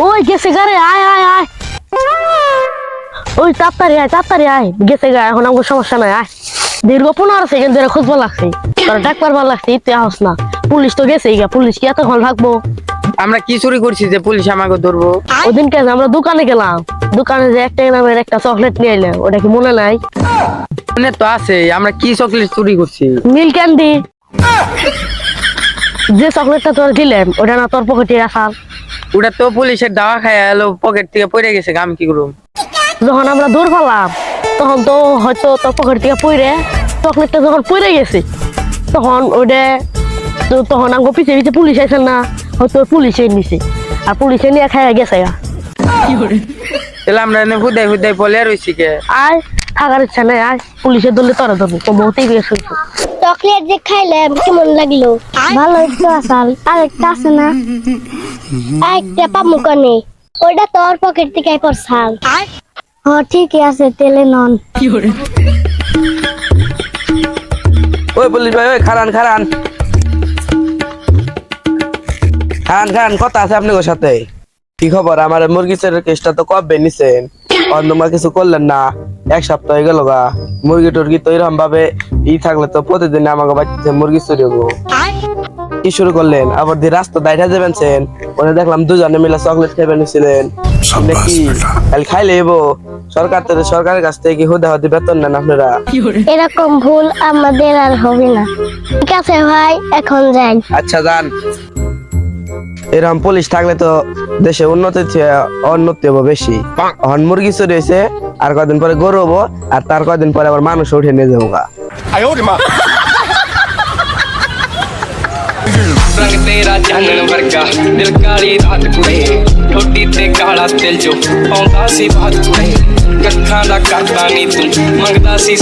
ওই গেছে গারে, আয় আয় আয়, ওই তাড়াতাড়ি আয়, গেছে গা, এখন আমার সমস্যা নাই, আয়। দীর্ঘ 15 সেকেন্ড ধরে খুঁজবো লাগছে, তোর ডাক পারবার লাগছে, ইতে আহস না। পুলিশ তো গেছে গা, পুলিশ কি এতক্ষণ থাকবো? আমরা কি চুরি করছি যে পুলিশ আমাকে ধরবো? ওদিন কে আমরা দোকানে গেলাম, দোকানে যে একটা নামের একটা চকলেট নিয়ে এলাম, ওটা কি মনে নাই? মনে তো আছে, আমরা কি চকলেট চুরি করছি? মিল ক্যান্ডি। যে চকলেটটা তোর দিলাম ওটা না তোর পকেটে রাখাল? ওটা তো পুলিশের দাওয়া খায় এলো, পকেট থেকে পড়ে গেছে, আমি কি করব? যখন আমরা দূর পেলাম তখন তো হয়তো তোর পকেট থেকে পড়ে চকলেটটা যখন পড়ে গেছে তখন ওটা তখন আমাকে পিছিয়ে পিছিয়ে পুলিশ আইসেন না, হয়তো পুলিশে নিছে, আর পুলিশে নিয়ে খাইয়া গেছে গা। তাহলে আমরা এনে হুদাই হুদাই বলে রয়েছি কে? আয়, থাকার ইচ্ছা নাই, আয়, পুলিশের দলে তোরা ধরবো, তো বহুতেই বেশ হয়েছে। চকলেট যে খাইলাম কেমন লাগলো? ভালো একটু আসাল, আর একটা আছে না? একটা পামুকনে, ওটা তোর পকেট থেকে পড়ছাল। হ ঠিকই আছে, তেলে নন। ওই পুলিশ ভাই, ওই খারান খারান খারান খারান, কথা আছে আপনার সাথে। কি খবর? আমার মুরগি চোরের কেসটা তো কবে নিছেন? অন্ধমা কিছু করলেন না, 1 সপ্তাহ হয়ে গেল গা। মুরগি টুরগি তো এরকম ভাবে থাকলে তো প্রতিদিন আমাকে বাড়িতে মুরগি চুরি হবো। কি শুরু করলেন? আবার দিয়ে রাস্তা দাইটা যাবেন, ওনে দেখলাম দুজনে মিলে চকলেট খেয়ে নিছিলেন নাকি? খালি খাইলে এবো? সরকারের কাছ থেকে কি হুদা হুদি বেতন নেন আপনারা? এরকম ভুল আমাদের আর হবে না। ঠিক আছে ভাই, এখন যাই। আচ্ছা যান। এরকম পুলিশ থাকলে তো দেশে উন্নতি হবো বেশি। এখন মুরগি চুরি হয়েছে, আর কদিন পরে গরু হবো, আর তার কদিন পরে আবার মানুষ উঠে নিয়ে যাবো গা। रंग तेरा चानन वर्गा दिल काली रात कुड़े ठोडी ते काला दिल जो पौंदा सी बात कुड़े कखा दा करदा नी तू मंगदा सी